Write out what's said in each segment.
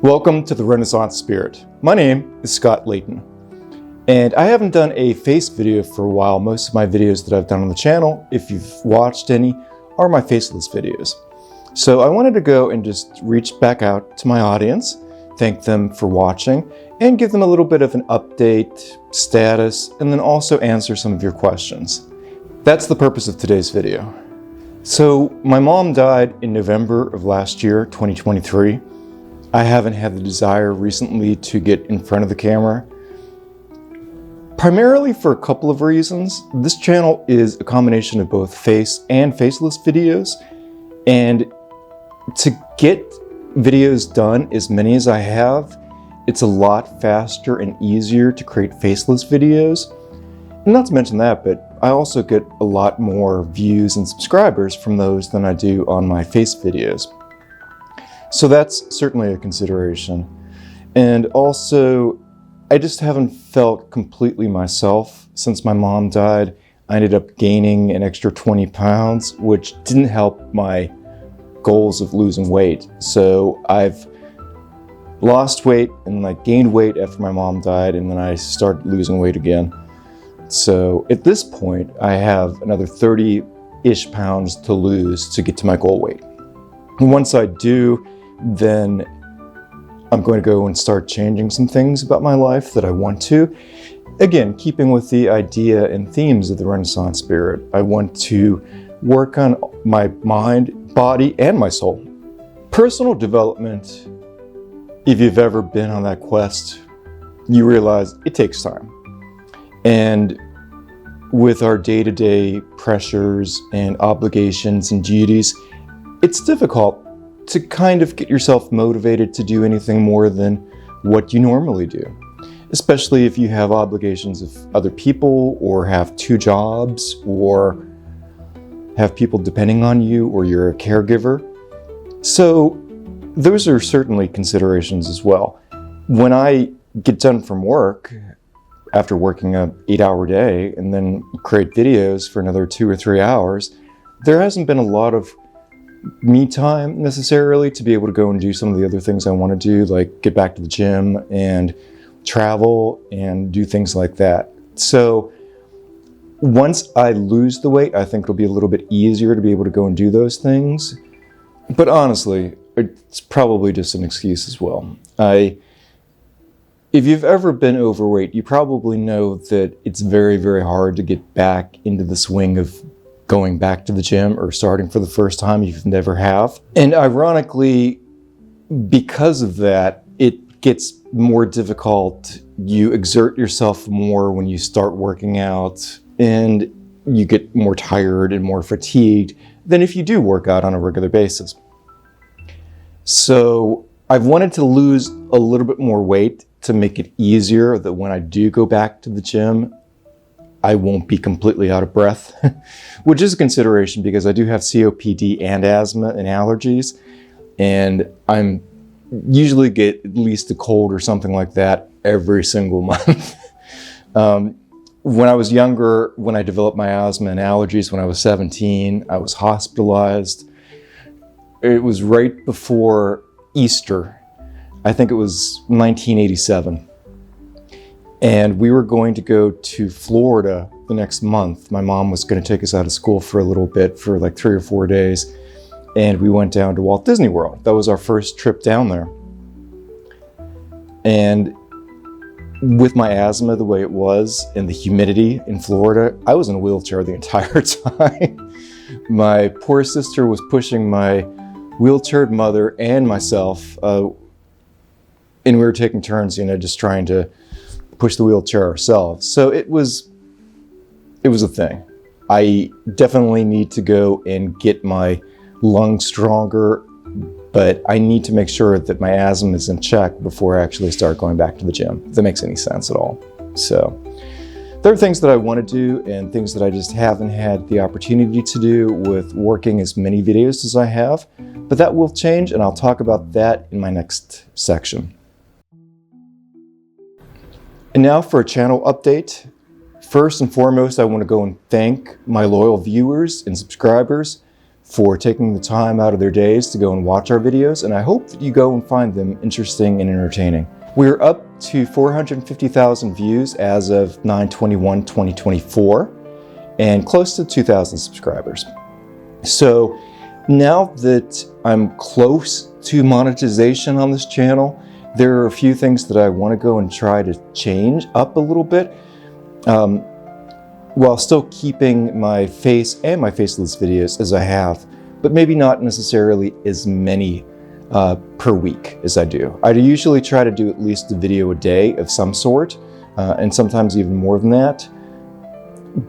Welcome to the Renaissance Spirit. My name is Scott Layton, and I haven't done a face video for a while. Most of my videos that I've done on the channel, if you've watched any, are my faceless videos. So I wanted to go and just reach back out to my audience, thank them for watching, and give them a little bit of an update, status, and then also answer some of your questions. That's the purpose of today's video. So my mom died in November of last year, 2023. I haven't had the desire recently to get in front of the camera, primarily for a couple of reasons. This channel is a combination of both face and faceless videos, and to get videos done, as many as I have, it's a lot faster and easier to create faceless videos. And not to mention that, but I also get a lot more views and subscribers from those than I do on my face videos. So that's certainly a consideration. And also, I just haven't felt completely myself since my mom died. I ended up gaining an extra 20 pounds, which didn't help my goals of losing weight. So I've lost weight and I gained weight after my mom died, and then I started losing weight again. So at this point, I have another 30-ish pounds to lose to get to my goal weight. And once I do, then I'm going to go and start changing some things about my life that I want to. Again, keeping with the idea and themes of the Renaissance Spirit, I want to work on my mind, body, and my soul. Personal development, if you've ever been on that quest, you realize it takes time. And with our day-to-day pressures and obligations and duties, it's difficult to kind of get yourself motivated to do anything more than what you normally do, especially if you have obligations of other people, or have two jobs, or have people depending on you, or you're a caregiver. So those are certainly considerations as well. When I get done from work, after working an 8-hour day, and then create videos for another 2 or 3 hours, there hasn't been a lot of me time necessarily to be able to go and do some of the other things I want to do, like get back to the gym and travel and do things like that. So once I lose the weight, I think it'll be a little bit easier to be able to go and do those things. But honestly, it's probably just an excuse as well. If you've ever been overweight, you probably know that it's very, very hard to get back into the swing of going back to the gym or starting for the first time if you never have. And ironically, because of that, it gets more difficult. You exert yourself more when you start working out, and you get more tired and more fatigued than if you do work out on a regular basis. So I've wanted to lose a little bit more weight to make it easier that when I do go back to the gym, I won't be completely out of breath, which is a consideration because I do have COPD and asthma and allergies, and I'm usually get at least a cold or something like that every single month. When I was younger, when I developed my asthma and allergies when I was 17, I was hospitalized. It was right before Easter. I think it was 1987. And we were going to go to Florida the next month. My mom was going to take us out of school for a little bit, for like 3 or 4 days. And we went down to Walt Disney World. That was our first trip down there. And with my asthma the way it was and the humidity in Florida, I was in a wheelchair the entire time. My poor sister was pushing my wheelchaired mother and myself, and we were taking turns, just trying to push the wheelchair ourselves. So it was a thing. I definitely need to go and get my lungs stronger, but I need to make sure that my asthma is in check before I actually start going back to the gym, if that makes any sense at all. So there are things that I want to do and things that I just haven't had the opportunity to do with working as many videos as I have, but that will change, and I'll talk about that in my next section. And now for a channel update. First and foremost, I want to go and thank my loyal viewers and subscribers. for taking the time out of their days to go and watch our videos, and I hope that you go and find them interesting and entertaining. We're up to 450,000 views as of 9/21/2024 and close to 2,000 subscribers. So now that I'm close to monetization on this channel, there are a few things that I want to go and try to change up a little bit, while still keeping my face and my faceless videos as I have, but maybe not necessarily as many per week as I do. I usually try to do at least a video a day of some sort, and sometimes even more than that.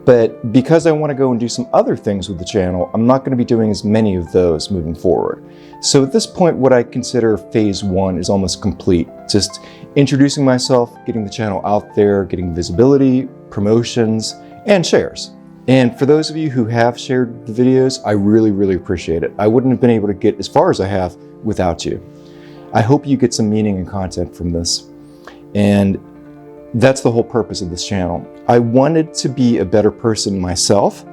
But because I want to go and do some other things with the channel, I'm not going to be doing as many of those moving forward. So at this point, what I consider phase one is almost complete. Just introducing myself, getting the channel out there, getting visibility, promotions, and shares. And for those of you who have shared the videos, I really, really appreciate it. I wouldn't have been able to get as far as I have without you. I hope you get some meaning and content from this. And that's the whole purpose of this channel. I wanted to be a better person myself,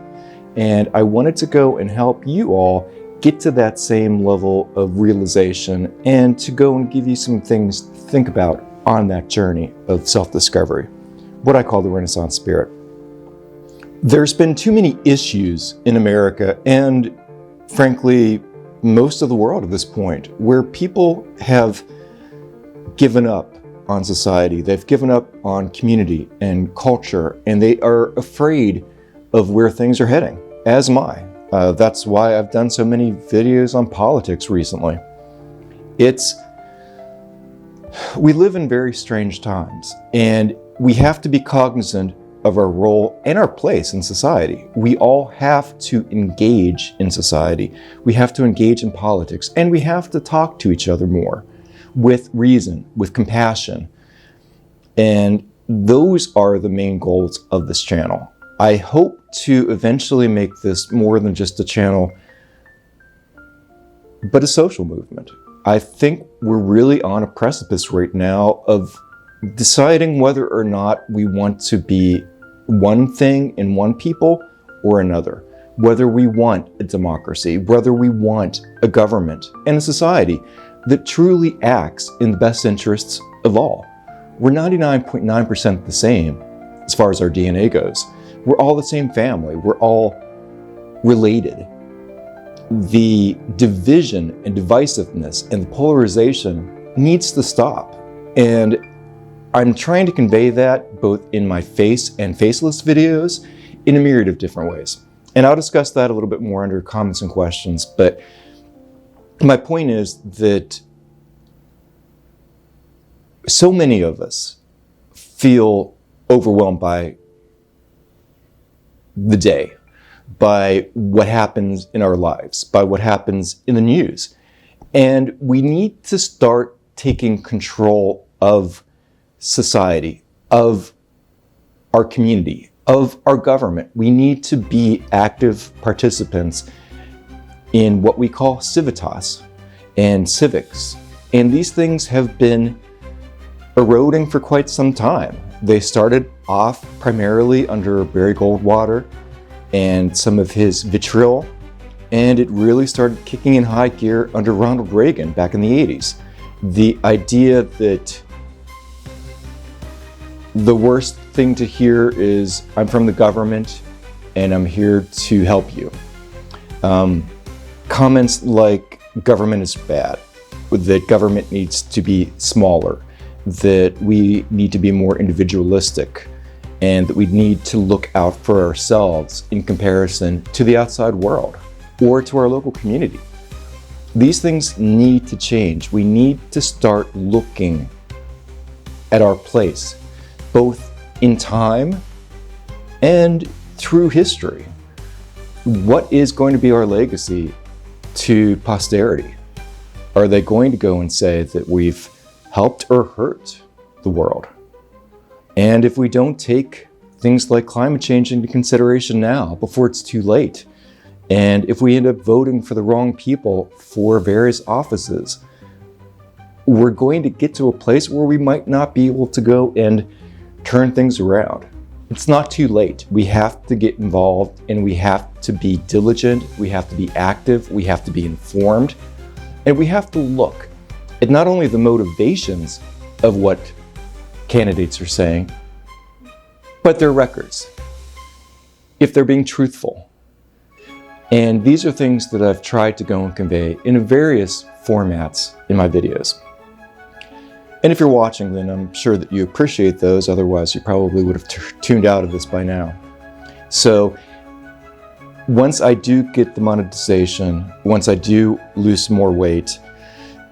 and I wanted to go and help you all get to that same level of realization and to go and give you some things to think about on that journey of self-discovery, what I call the Renaissance spirit. There's been too many issues in America and, frankly, most of the world at this point, where people have given up on society. They've given up on community and culture, and they are afraid of where things are heading, as am I. That's why I've done so many videos on politics recently. We live in very strange times, and we have to be cognizant of our role and our place in society. We all have to engage in society. We have to engage in politics, and we have to talk to each other more with reason, with compassion. And those are the main goals of this channel. I hope to eventually make this more than just a channel, but a social movement. I think we're really on a precipice right now of deciding whether or not we want to be one thing and one people or another, whether we want a democracy, whether we want a government and a society that truly acts in the best interests of all. We're 99.9% the same as far as our DNA goes. We're all the same family. We're all related. The division and divisiveness and the polarization needs to stop. And I'm trying to convey that both in my face and faceless videos in a myriad of different ways. And I'll discuss that a little bit more under comments and questions. But my point is that so many of us feel overwhelmed by the day, by what happens in our lives, by what happens in the news. And we need to start taking control of society, of our community, of our government. We need to be active participants in what we call civitas and civics. And these things have been eroding for quite some time. They started off primarily under Barry Goldwater and some of his vitriol, and it really started kicking in high gear under Ronald Reagan back in the 80s. The idea that the worst thing to hear is, I'm from the government and I'm here to help you. Comments like government is bad, that government needs to be smaller, that we need to be more individualistic, and that we need to look out for ourselves in comparison to the outside world or to our local community. These things need to change. We need to start looking at our place, both in time and through history. What is going to be our legacy to posterity? Are they going to go and say that we've helped or hurt the world? And if we don't take things like climate change into consideration now, before it's too late, and if we end up voting for the wrong people for various offices, we're going to get to a place where we might not be able to go and turn things around. it's not too late. We have to get involved, and we have to be diligent, we have to be active, we have to be informed, and we have to look at not only the motivations of what candidates are saying, but their records, if they're being truthful. And these are things that I've tried to go and convey in various formats in my videos. And if you're watching, then I'm sure that you appreciate those, otherwise you probably would have tuned out of this by now. So once I do get the monetization, once I do lose more weight,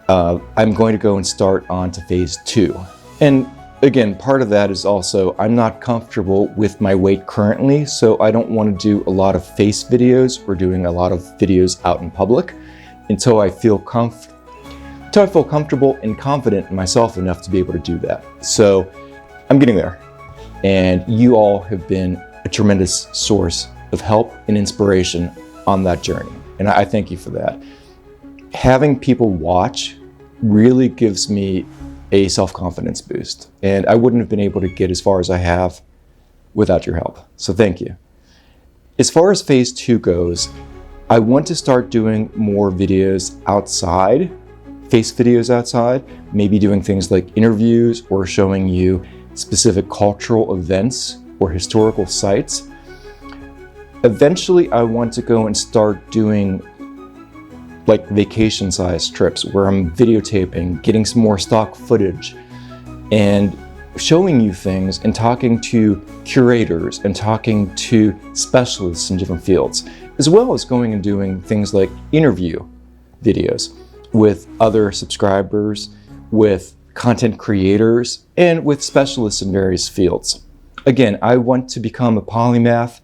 I'm going to go and start on to phase 2. And again, part of that is also I'm not comfortable with my weight currently, so I don't want to do a lot of face videos or doing a lot of videos out in public until I feel comfortable and confident in myself enough to be able to do that. So I'm getting there. And you all have been a tremendous source of help and inspiration on that journey. And I thank you for that. Having people watch really gives me a self-confidence boost. And I wouldn't have been able to get as far as I have without your help. So thank you. As far as phase 2 goes, I want to start doing more videos outside, face videos outside, maybe doing things like interviews or showing you specific cultural events or historical sites. Eventually, I want to go and start doing like vacation-sized trips where I'm videotaping, getting some more stock footage, and showing you things and talking to curators and talking to specialists in different fields, as well as going and doing things like interview videos with other subscribers, with content creators, and with specialists in various fields. Again, I want to become a polymath,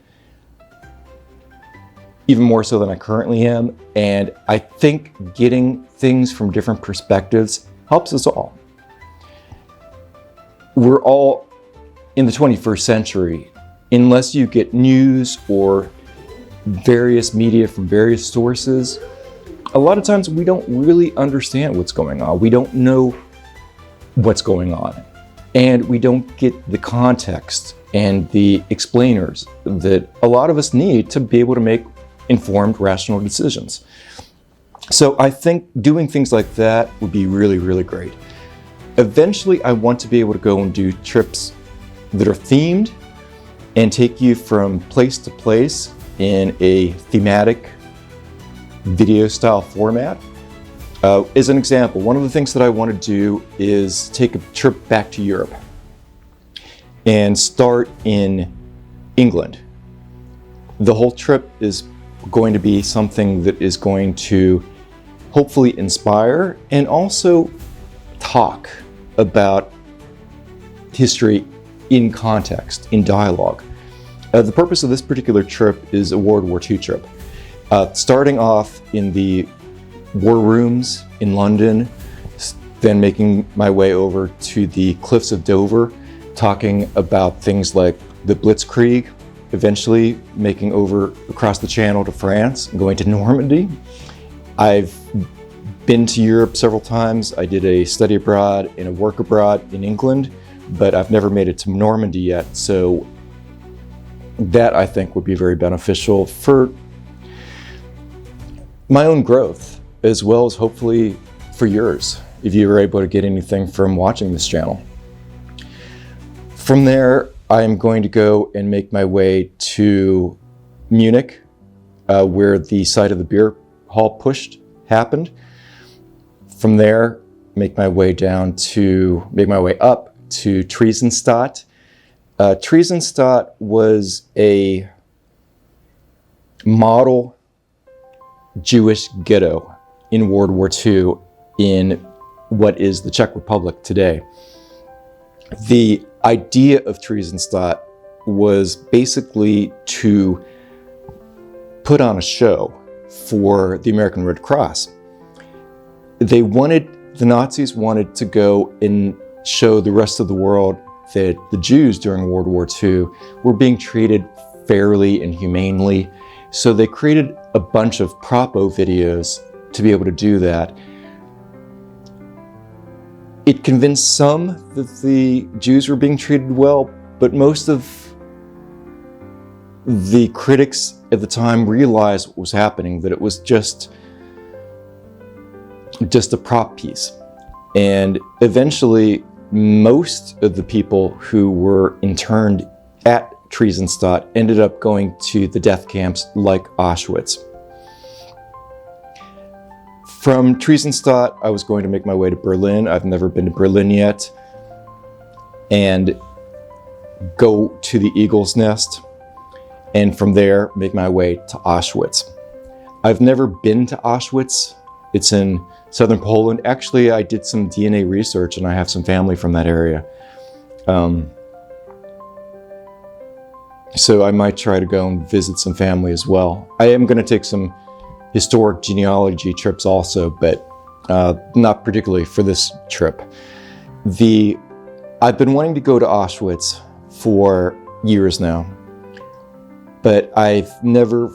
even more so than I currently am, and I think getting things from different perspectives helps us all. We're all in the 21st century. Unless you get news or various media from various sources, a lot of times we don't really understand what's going on. We don't know what's going on, and we don't get the context and the explainers that a lot of us need to be able to make informed, rational decisions. So I think doing things like that would be really, really great. Eventually, I want to be able to go and do trips that are themed and take you from place to place in a thematic video style format. As an example, one of the things that I want to do is take a trip back to Europe and start in England. The whole trip is going to be something that is going to hopefully inspire and also talk about history in context, in dialogue. The purpose of this particular trip is a World War II trip. Starting off in the war rooms in London, then making my way over to the cliffs of Dover, talking about things like the Blitzkrieg, eventually making over across the channel to France and going to Normandy. I've been to Europe several times. I did a study abroad and a work abroad in England, but I've never made it to Normandy yet. So that I think would be very beneficial for my own growth, as well as hopefully for yours, if you were able to get anything from watching this channel. From there, I'm going to go and make my way to Munich, where the site of the beer hall push happened. From there, make my way up to Theresienstadt. Theresienstadt was a model Jewish ghetto in World War II in what is the Czech Republic today. The idea of Theresienstadt was basically to put on a show for the American Red Cross. The Nazis wanted to go and show the rest of the world that the Jews during World War II were being treated fairly and humanely. So they created a bunch of propo videos to be able to do that. It convinced some that the Jews were being treated well, but most of the critics at the time realized what was happening, that it was just a prop piece. And eventually, most of the people who were interned at Theresienstadt ended up going to the death camps like Auschwitz. From Theresienstadt, I was going to make my way to Berlin. I've never been to Berlin yet. And go to the Eagle's Nest. And from there, make my way to Auschwitz. I've never been to Auschwitz. It's in southern Poland. Actually, I did some DNA research and I have some family from that area. So I might try to go and visit some family as well. I am going to take some historic genealogy trips also, but not particularly for this trip. I've been wanting to go to Auschwitz for years now, but I've never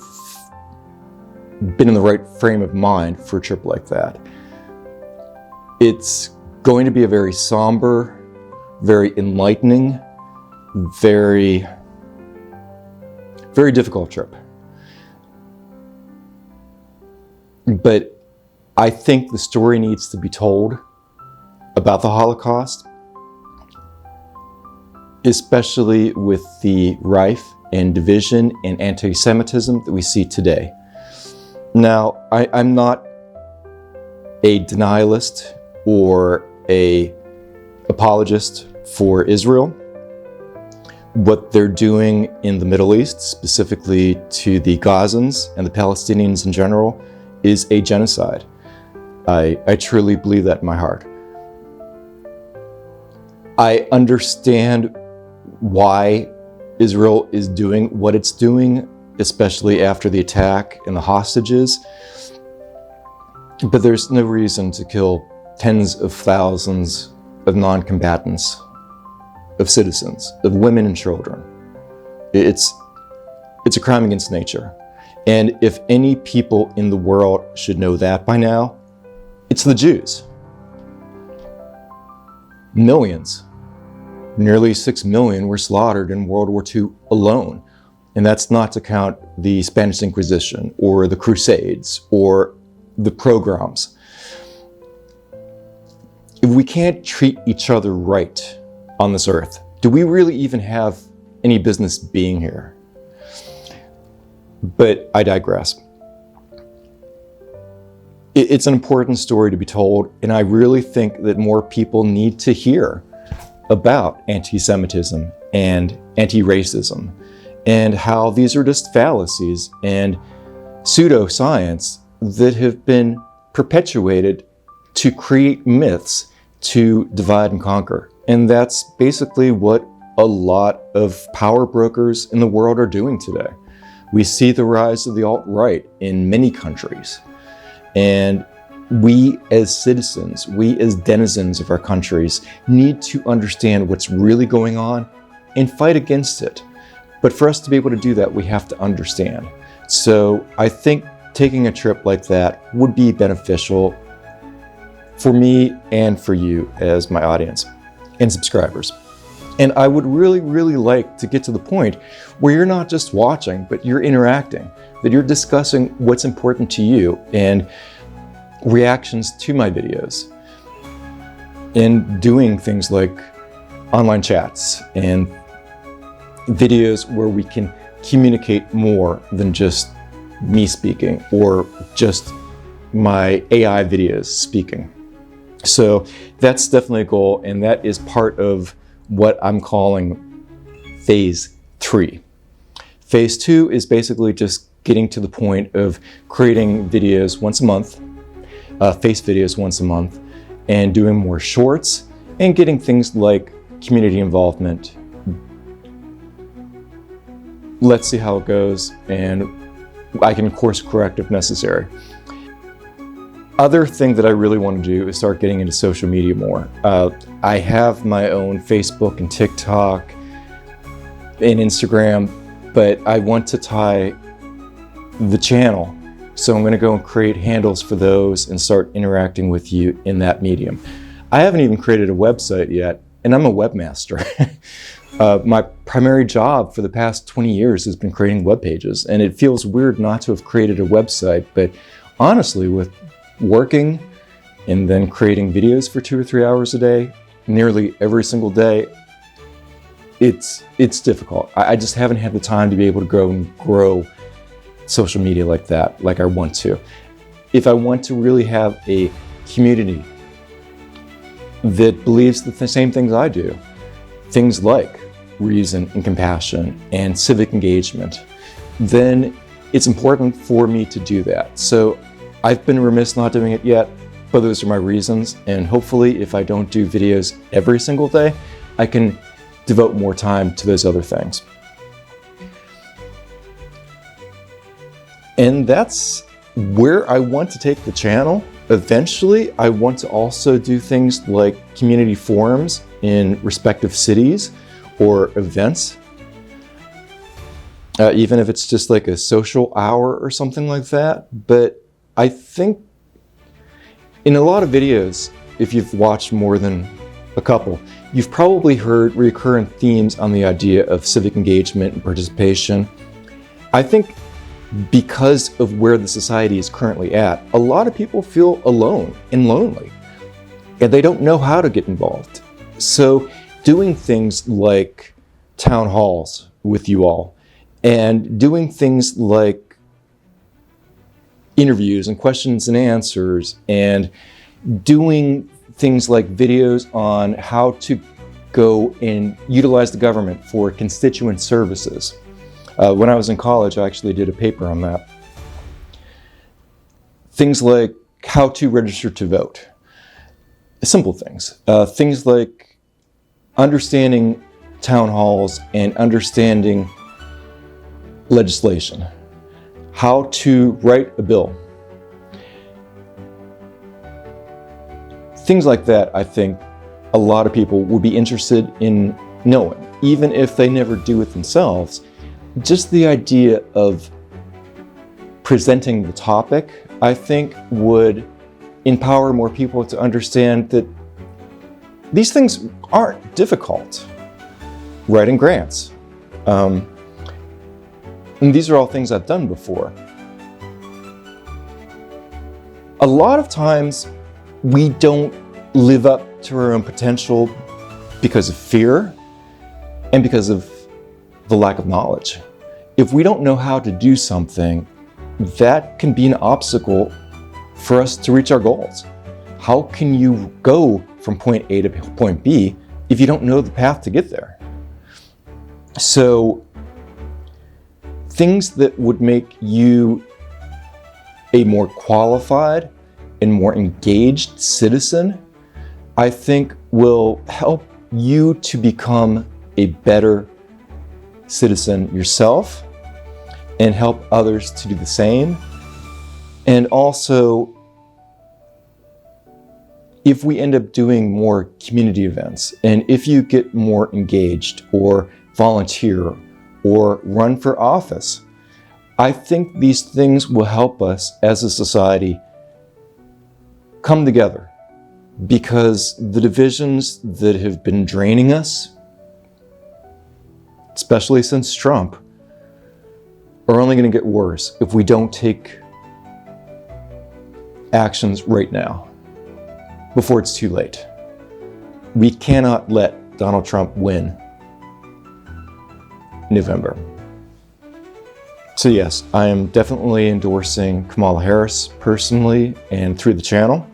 been in the right frame of mind for a trip like that. It's going to be a very somber, very enlightening, very difficult trip. But I think the story needs to be told about the Holocaust, especially with the rife and division and anti-Semitism that we see today. Now, I'm not a denialist or an apologist for Israel. What they're doing in the Middle East, specifically to the Gazans and the Palestinians in general, is a genocide. I truly believe that in my heart. I understand why Israel is doing what it's doing, especially after the attack and the hostages. But there's no reason to kill tens of thousands of non-combatants, of citizens, of women and children. It's a crime against nature. And if any people in the world should know that by now, it's the Jews. Millions, nearly 6 million were slaughtered in World War II alone. And that's not to count the Spanish Inquisition or the Crusades or the pogroms. If we can't treat each other right on this earth, do we really even have any business being here? But I digress. It's an important story to be told, and I really think that more people need to hear about anti-Semitism and anti-racism and how these are just fallacies and pseudoscience that have been perpetuated to create myths to divide and conquer. And that's basically what a lot of power brokers in the world are doing today. We see the rise of the alt-right in many countries. And we as citizens, we as denizens of our countries need to understand what's really going on and fight against it. But for us to be able to do that, we have to understand. So I think taking a trip like that would be beneficial for me and for you as my audience and subscribers. And I would really, really like to get to the point where you're not just watching, but you're interacting, that you're discussing what's important to you and reactions to my videos, and doing things like online chats and videos where we can communicate more than just me speaking or just my AI videos speaking. So that's definitely a goal, and that is part of what I'm calling phase 3. Phase 2 is basically just getting to the point of creating videos once a month, face videos once a month, and doing more shorts and getting things like community involvement. Let's see how it goes, and I can course correct if necessary. Other thing that I really want to do is start getting into social media more. I have my own Facebook and TikTok and Instagram, but I want to tie the channel. So I'm going to go and create handles for those and start interacting with you in that medium. I haven't even created a website yet, and I'm a webmaster. My primary job for the past 20 years has been creating web pages, and it feels weird not to have created a website, but honestly, with working and then creating videos for 2 or 3 hours a day, nearly every single day, it's difficult. I just haven't had the time to be able to go and grow social media like that, like I want to. If I want to really have a community that believes the same things I do, things like reason and compassion and civic engagement, then it's important for me to do that. So I've been remiss not doing it yet, but those are my reasons. And hopefully, if I don't do videos every single day, I can devote more time to those other things. And that's where I want to take the channel. Eventually, I want to also do things like community forums in respective cities or events, even if it's just like a social hour or something like that. But I think in a lot of videos, if you've watched more than a couple, you've probably heard recurrent themes on the idea of civic engagement and participation. I think because of where the society is currently at, a lot of people feel alone and lonely, and they don't know how to get involved. So doing things like town halls with you all, and doing things like interviews and questions and answers, and doing things like videos on how to go and utilize the government for constituent services. When I was in college, I actually did a paper on that. Things like how to register to vote. Simple things. Things like understanding town halls and understanding legislation. How to write a bill. Things like that, I think a lot of people would be interested in knowing, even if they never do it themselves. Just the idea of presenting the topic, I think, would empower more people to understand that these things aren't difficult. Writing grants. And these are all things I've done before. A lot of times, we don't live up to our own potential because of fear and because of the lack of knowledge. If we don't know how to do something, that can be an obstacle for us to reach our goals. How can you go from point A to point B if you don't know the path to get there? So, things that would make you a more qualified and more engaged citizen, I think will help you to become a better citizen yourself and help others to do the same. And also, if we end up doing more community events, and if you get more engaged or volunteer or run for office, I think these things will help us as a society come together, because the divisions that have been draining us, especially since Trump, are only going to get worse if we don't take actions right now, before it's too late. We cannot let Donald Trump win November. So yes, I am definitely endorsing Kamala Harris personally and through the channel.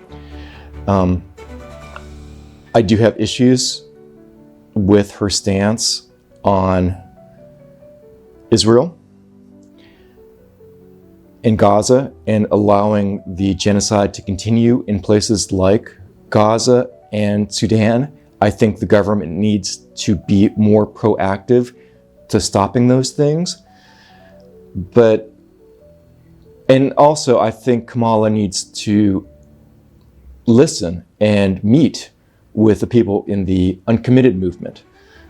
I do have issues with her stance on Israel and Gaza and allowing the genocide to continue in places like Gaza and Sudan. I think the government needs to be more proactive to stopping those things. And also I think Kamala needs to listen and meet with the people in the uncommitted movement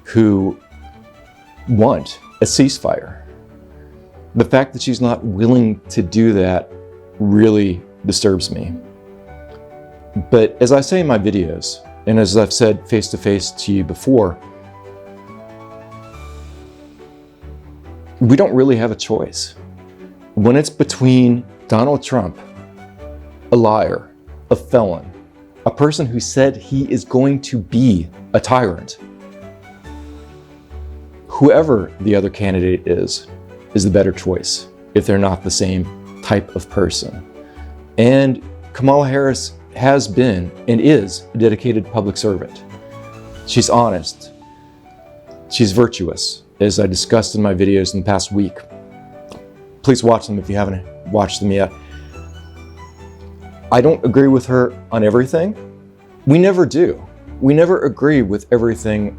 who want a ceasefire. The fact that she's not willing to do that really disturbs me. But as I say in my videos, and as I've said face-to-face to you before, we don't really have a choice. When it's between Donald Trump, a liar, a felon, a person who said he is going to be a tyrant, whoever the other candidate is the better choice if they're not the same type of person. And Kamala Harris has been and is a dedicated public servant. She's honest. She's virtuous, as I discussed in my videos in the past week. Please watch them if you haven't watched them yet. I don't agree with her on everything. We never do. We never agree with everything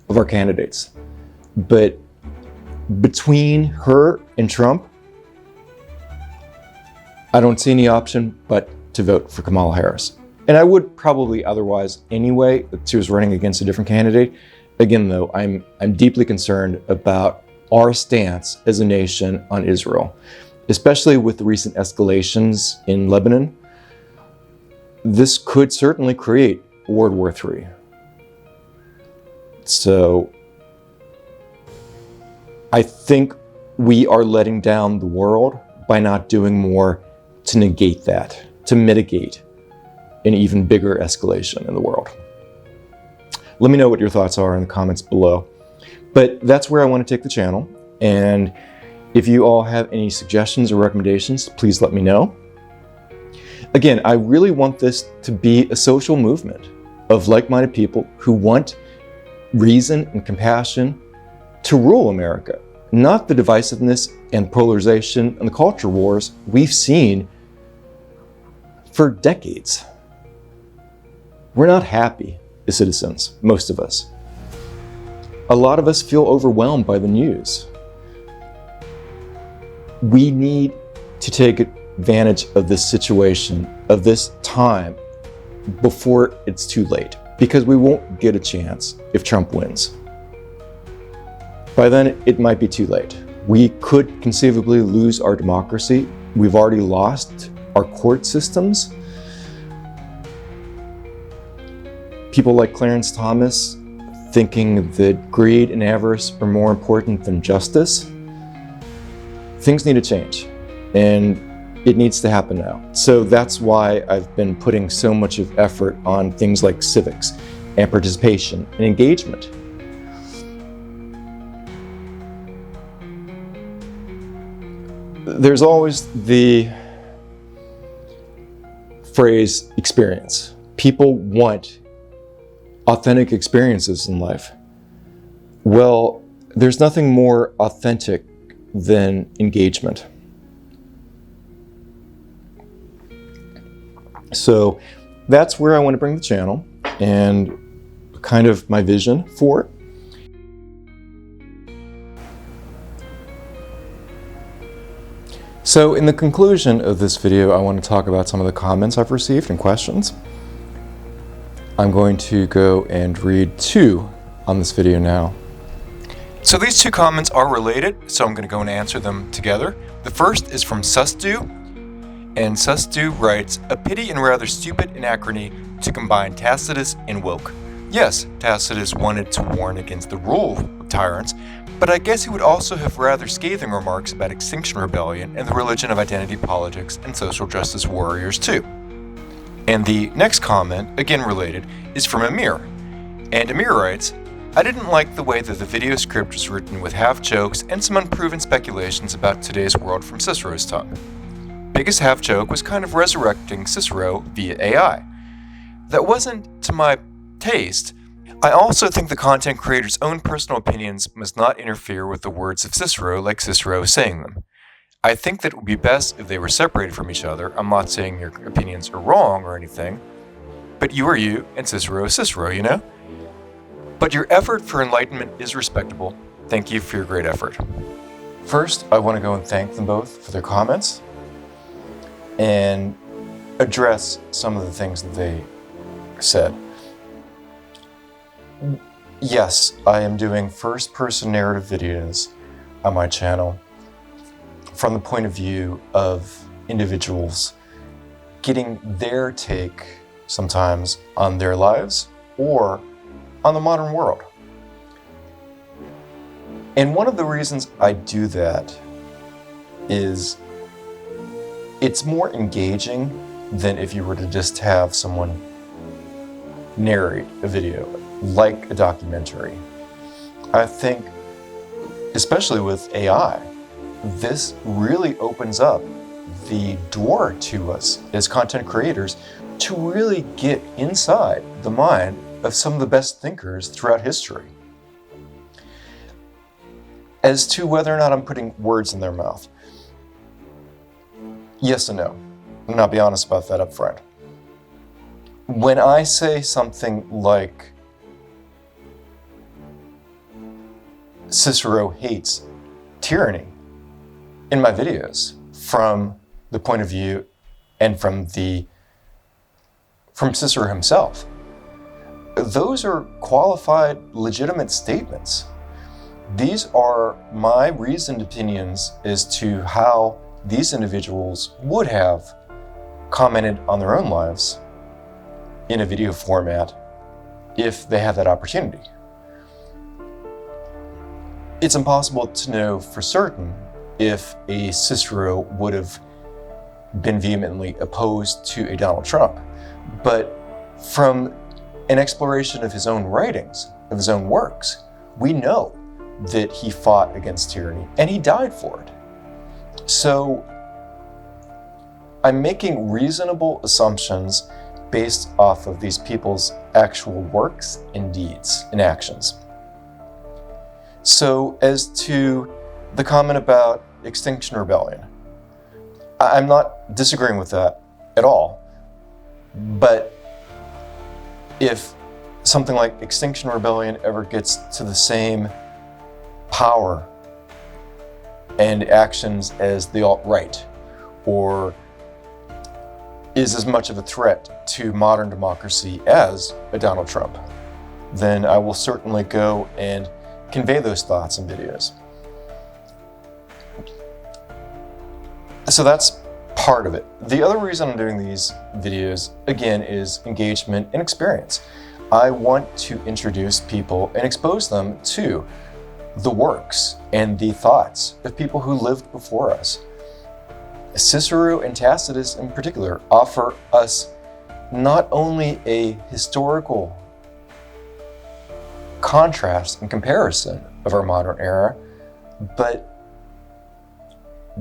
of our candidates. But between her and Trump, I don't see any option but to vote for Kamala Harris. And I would probably otherwise anyway if she was running against a different candidate. Again, though, I'm deeply concerned about our stance as a nation on Israel, especially with the recent escalations in Lebanon. This could certainly create World War III. So I think we are letting down the world by not doing more to negate that, to mitigate an even bigger escalation in the world. Let me know what your thoughts are in the comments below. But that's where I want to take the channel. And if you all have any suggestions or recommendations, please let me know. Again, I really want this to be a social movement of like-minded people who want reason and compassion to rule America, not the divisiveness and polarization and the culture wars we've seen for decades. We're not happy as citizens, most of us. A lot of us feel overwhelmed by the news. We need to take advantage of this situation, of this time, before it's too late, because we won't get a chance if Trump wins. By then, it might be too late. We could conceivably lose our democracy. We've already lost our court systems. People like Clarence Thomas thinking that greed and avarice are more important than justice. Things need to change, and it needs to happen now. So that's why I've been putting so much of effort on things like civics and participation and engagement. There's always the phrase experience. People want authentic experiences in life. Well, there's nothing more authentic than engagement. So that's where I want to bring the channel and kind of my vision for it. So in the conclusion of this video, I want to talk about some of the comments I've received and questions. I'm going to go and read two on this video now. So these two comments are related, so I'm going to go and answer them together. The first is from Susdu, and Susdu writes, "A pity and rather stupid anachrony to combine Tacitus and woke. Yes, Tacitus wanted to warn against the rule of tyrants, but I guess he would also have rather scathing remarks about Extinction Rebellion and the religion of identity politics and social justice warriors too." And the next comment, again related, is from Amir. And Amir writes, "I didn't like the way that the video script was written with half jokes and some unproven speculations about today's world from Cicero's tongue. Biggest half joke was kind of resurrecting Cicero via AI. That wasn't to my taste. I also think the content creator's own personal opinions must not interfere with the words of Cicero like Cicero is saying them. I think that it would be best if they were separated from each other. I'm not saying your opinions are wrong or anything, but you are you and Cicero is Cicero, you know? But your effort for enlightenment is respectable. Thank you for your great effort." First, I want to go and thank them both for their comments and address some of the things that they said. Yes, I am doing first-person narrative videos on my channel from the point of view of individuals getting their take sometimes on their lives or on the modern world. And one of the reasons I do that is it's more engaging than if you were to just have someone narrate a video, like a documentary. I think, especially with AI, this really opens up the door to us as content creators to really get inside the mind of some of the best thinkers throughout history. As to whether or not I'm putting words in their mouth, yes and no. And I'll be honest about that up front. When I say something like, Cicero hates tyranny in my videos, from the point of view and from Cicero himself, those are qualified, legitimate statements. These are my reasoned opinions as to how these individuals would have commented on their own lives in a video format if they had that opportunity. It's impossible to know for certain if a Cicero would have been vehemently opposed to a Donald Trump, but from an exploration of his own writings, of his own works, we know that he fought against tyranny and he died for it. So I'm making reasonable assumptions based off of these people's actual works and deeds and actions. So as to the comment about Extinction Rebellion, I'm not disagreeing with that at all. But if something like Extinction Rebellion ever gets to the same power and actions as the alt-right, or is as much of a threat to modern democracy as a Donald Trump, then I will certainly go and convey those thoughts in videos. So that's part of it. The other reason I'm doing these videos, again, is engagement and experience. I want to introduce people and expose them to the works and the thoughts of people who lived before us. Cicero and Tacitus in particular offer us not only a historical contrast and comparison of our modern era, but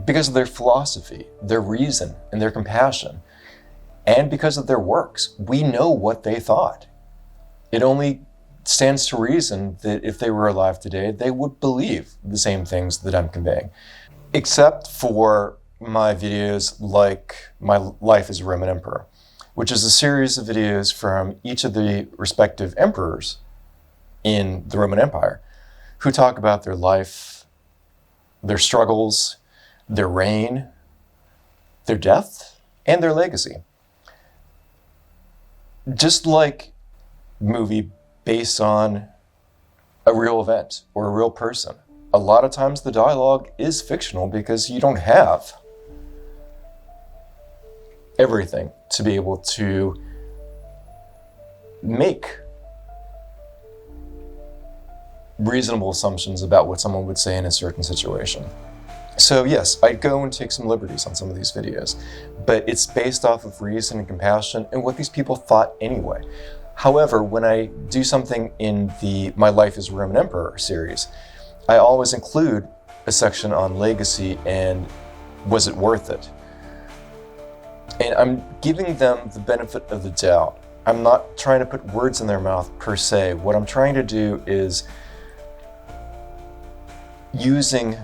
because of their philosophy, their reason, and their compassion, and because of their works, we know what they thought. It only stands to reason that if they were alive today, they would believe the same things that I'm conveying. Except for my videos like My Life as a Roman Emperor, which is a series of videos from each of the respective emperors in the Roman Empire who talk about their life, their struggles, their reign, their death, and their legacy. Just like a movie based on a real event or a real person, a lot of times the dialogue is fictional because you don't have everything to be able to make reasonable assumptions about what someone would say in a certain situation. So yes, I go and take some liberties on some of these videos, but it's based off of reason and compassion and what these people thought anyway. However, when I do something in the My Life as a Roman Emperor series, I always include a section on legacy and was it worth it? And I'm giving them the benefit of the doubt. I'm not trying to put words in their mouth per se. What I'm trying to do is using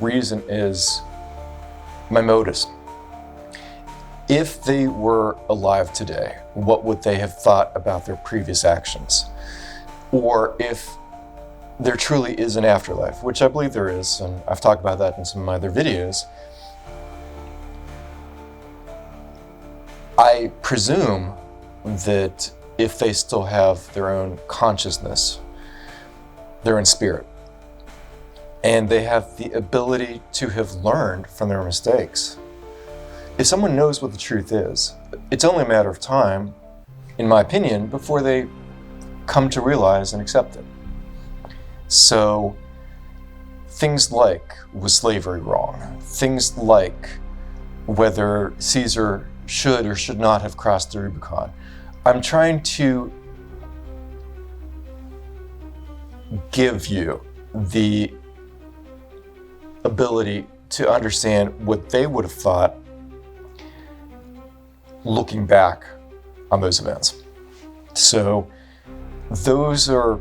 reason is my modus. If they were alive today, what would they have thought about their previous actions? Or if there truly is an afterlife, which I believe there is, and I've talked about that in some of my other videos, I presume that if they still have their own consciousness, their own spirit, and they have the ability to have learned from their mistakes. If someone knows what the truth is, it's only a matter of time, in my opinion, before they come to realize and accept it. So things like, was slavery wrong? Things like whether Caesar should or should not have crossed the Rubicon. I'm trying to give you the ability to understand what they would have thought looking back on those events. So those are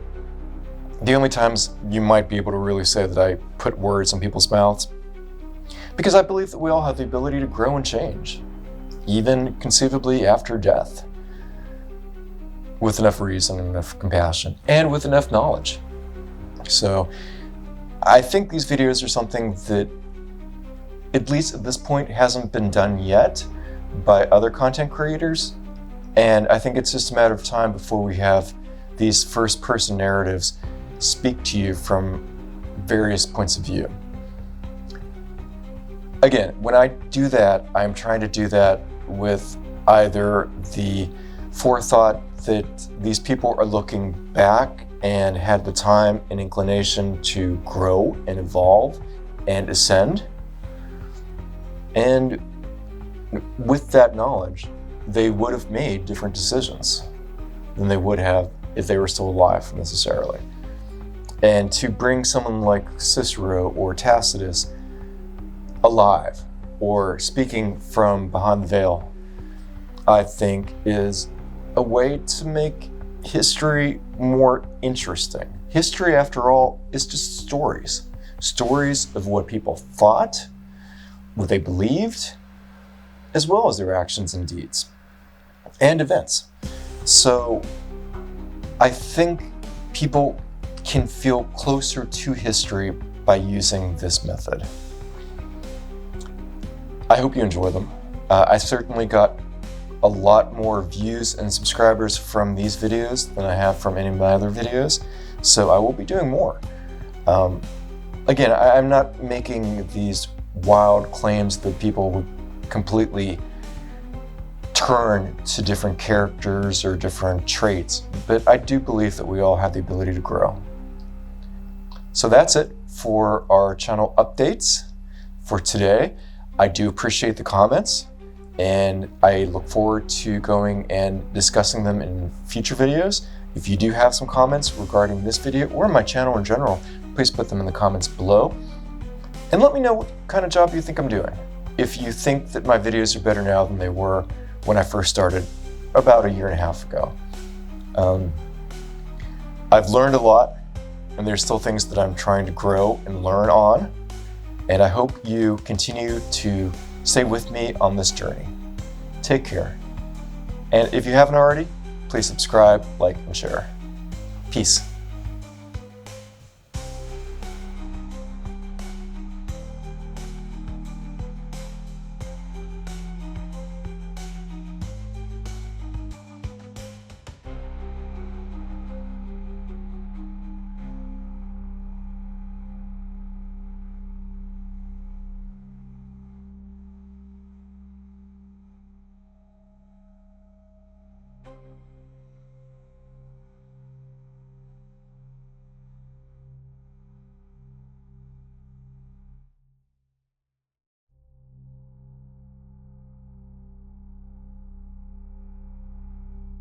the only times you might be able to really say that I put words in people's mouths, because I believe that we all have the ability to grow and change, even conceivably after death, with enough reason and enough compassion and with enough knowledge. So I think these videos are something that, at least at this point, hasn't been done yet by other content creators. And I think it's just a matter of time before we have these first-person narratives speak to you from various points of view. Again, when I do that, I'm trying to do that with either the forethought that these people are looking back and had the time and inclination to grow and evolve and ascend. And with that knowledge, they would have made different decisions than they would have if they were still alive necessarily. And to bring someone like Cicero or Tacitus alive or speaking from behind the veil, I think is a way to make history more interesting. History, after all, is just stories. Stories of what people thought, what they believed, as well as their actions and deeds and events. So I think people can feel closer to history by using this method. I hope you enjoy them. I certainly got a lot more views and subscribers from these videos than I have from any of my other videos, so I will be doing more. Again, I'm not making these wild claims that people would completely turn to different characters or different traits, but I do believe that we all have the ability to grow. So that's it for our channel updates for today. I do appreciate the comments, and I look forward to going and discussing them in future videos. If you do have some comments regarding this video or my channel in general, please put them in the comments below. And let me know what kind of job you think I'm doing. If you think that my videos are better now than they were when I first started about a year and a half ago. I've learned a lot, and there's still things that I'm trying to grow and learn on. And I hope you continue to stay with me on this journey. Take care. And if you haven't already, please subscribe, like, and share. Peace.